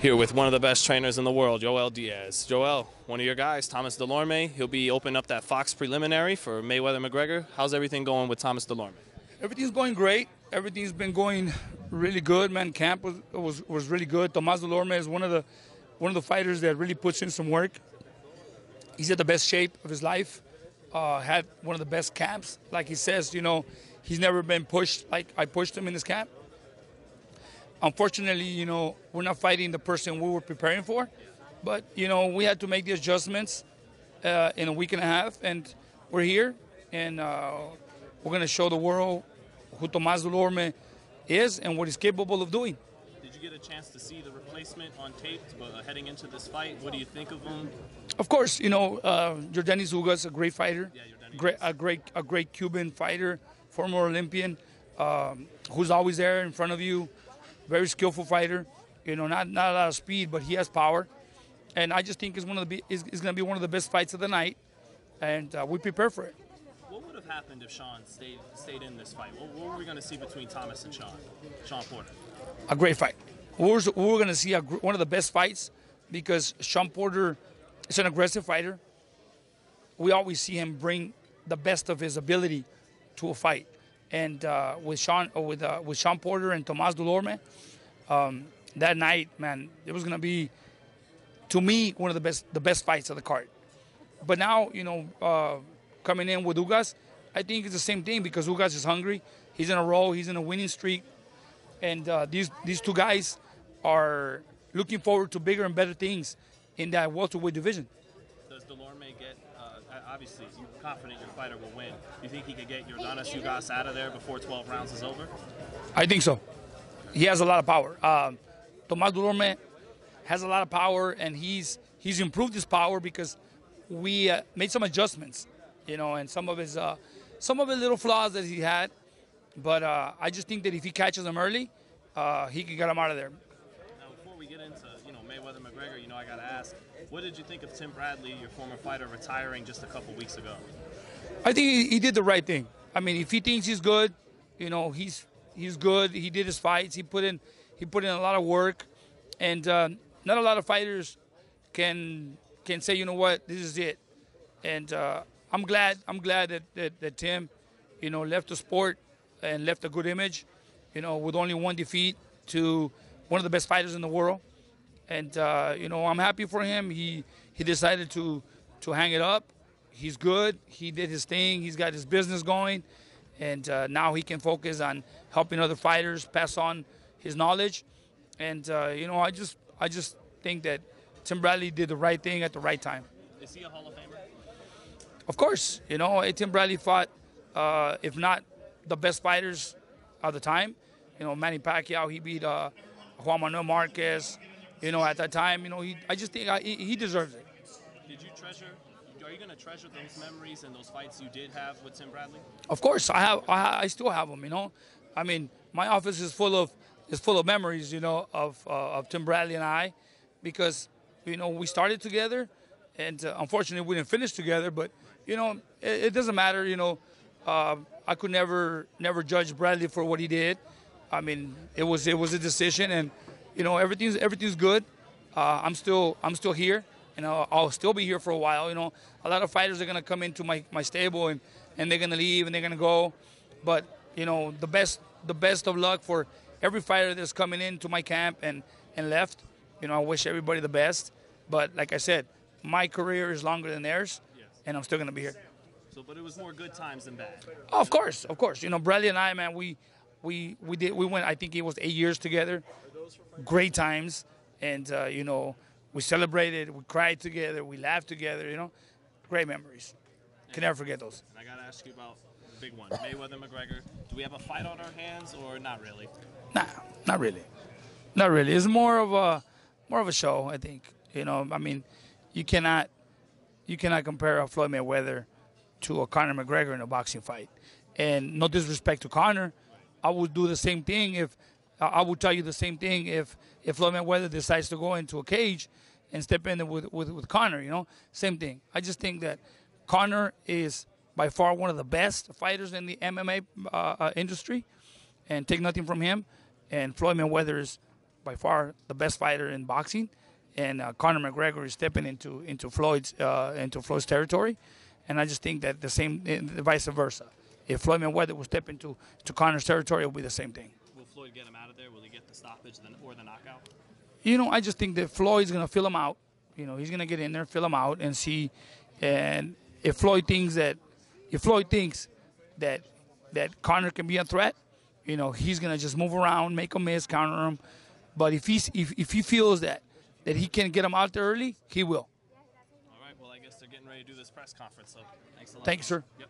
Here with one of the best trainers in the world, Joel Diaz. Joel, one of your guys, Thomas Dulorme, he'll be opening up that Fox preliminary for Mayweather McGregor. How's everything going with Thomas Dulorme? Everything's going great. Everything's been going really good, man. Camp was really good. Thomas Dulorme is one of the fighters that really puts in some work. He's at the best shape of his life. Had one of the best camps. Like he says, he's never been pushed like I pushed him in this camp. Unfortunately, we're not fighting the person we were preparing for. But, we had to make the adjustments in a week and a half. And we're here. And we're going to show the world who Thomas Dulorme is and what he's capable of doing. Did you get a chance to see the replacement on tape heading into this fight? What do you think of him? Of course, Yordenis Ugas, a great fighter. Yeah, a great Cuban fighter, former Olympian, who's always there in front of you. Very skillful fighter, not a lot of speed, but he has power, and I just think it's going to be one of the best fights of the night, and we prepare for it. What would have happened if Sean stayed in this fight? What were we going to see between Thomas and Sean Porter? A great fight. We're going to see one of the best fights because Sean Porter is an aggressive fighter. We always see him bring the best of his ability to a fight. And with Sean Porter and Thomas Dulorme, that night, man, it was gonna be, to me, one of the best fights of the card. But now, coming in with Ugas, I think it's the same thing because Ugas is hungry. He's in a roll. He's in a winning streak, and these two guys are looking forward to bigger and better things in that welterweight division. Does Dulorme get? Obviously, you're confident your fighter will win. Do you think he could get Yordenis Ugas out of there before 12 rounds is over? I think so. He has a lot of power. Thomas Dulorme has a lot of power, and he's improved his power because we made some adjustments, and some of his little flaws that he had. But I just think that if he catches them early, he can get them out of there. Now, before we get into Mayweather McGregor, I got to ask, what did you think of Tim Bradley, your former fighter, retiring just a couple weeks ago? I think he did the right thing. I mean, if he thinks he's good, he's good. He did his fights. He put in a lot of work, and not a lot of fighters can say, you know what, this is it. And I'm glad that Tim, left the sport and left a good image, with only one defeat to one of the best fighters in the world. And I'm happy for him. He decided to hang it up. He's good. He did his thing. He's got his business going, and now he can focus on helping other fighters pass on his knowledge. And I just think that Tim Bradley did the right thing at the right time. Is he a Hall of Famer? Of course. Tim Bradley fought, if not the best fighters of the time. Manny Pacquiao. He beat Juan Manuel Marquez. At that time, I just think he deserves it. Are you going to treasure those memories and those fights you did have with Tim Bradley? Of course, I still have them. I mean, my office is full of memories. Of Tim Bradley and I, because we started together, and unfortunately we didn't finish together. But it doesn't matter. I could never judge Bradley for what he did. I mean, it was a decision, and everything's good. I'm still here. I'll still be here for a while. A lot of fighters are gonna come into my stable and they're gonna leave and they're gonna go. But the best of luck for every fighter that's coming into my camp and left. I wish everybody the best. But like I said, my career is longer than theirs, and I'm still gonna be here. But it was more good times than bad. Oh, of course. Bradley and I, man, we went. I think it was 8 years together. Great times, and we celebrated, we cried together, we laughed together. Great memories. Can never forget those. And I gotta ask you about the big one, Mayweather McGregor. Do we have a fight on our hands, or not really? Nah, not really. Not really. It's more of a show, I think. I mean, you cannot compare a Floyd Mayweather to a Conor McGregor in a boxing fight. And no disrespect to Conor, I would do the same thing if. I would tell you the same thing if Floyd Mayweather decides to go into a cage and step in with Conor, Same thing. I just think that Conor is by far one of the best fighters in the MMA industry, and take nothing from him. And Floyd Mayweather is by far the best fighter in boxing, and Conor McGregor is stepping into Floyd's territory, and I just think that the same, vice versa. If Floyd Mayweather will step into Conor's territory, it'll be the same thing. Will Floyd get him out of there? Will he get the stoppage or the knockout? I just think that Floyd's gonna fill him out. He's gonna get in there, fill him out, and see. And if Floyd thinks that Conor can be a threat, he's gonna just move around, make him miss, counter him. But if he feels that he can get him out there early, he will. All right. Well, I guess they're getting ready to do this press conference. So thanks a lot. Thank you, sir. Yep.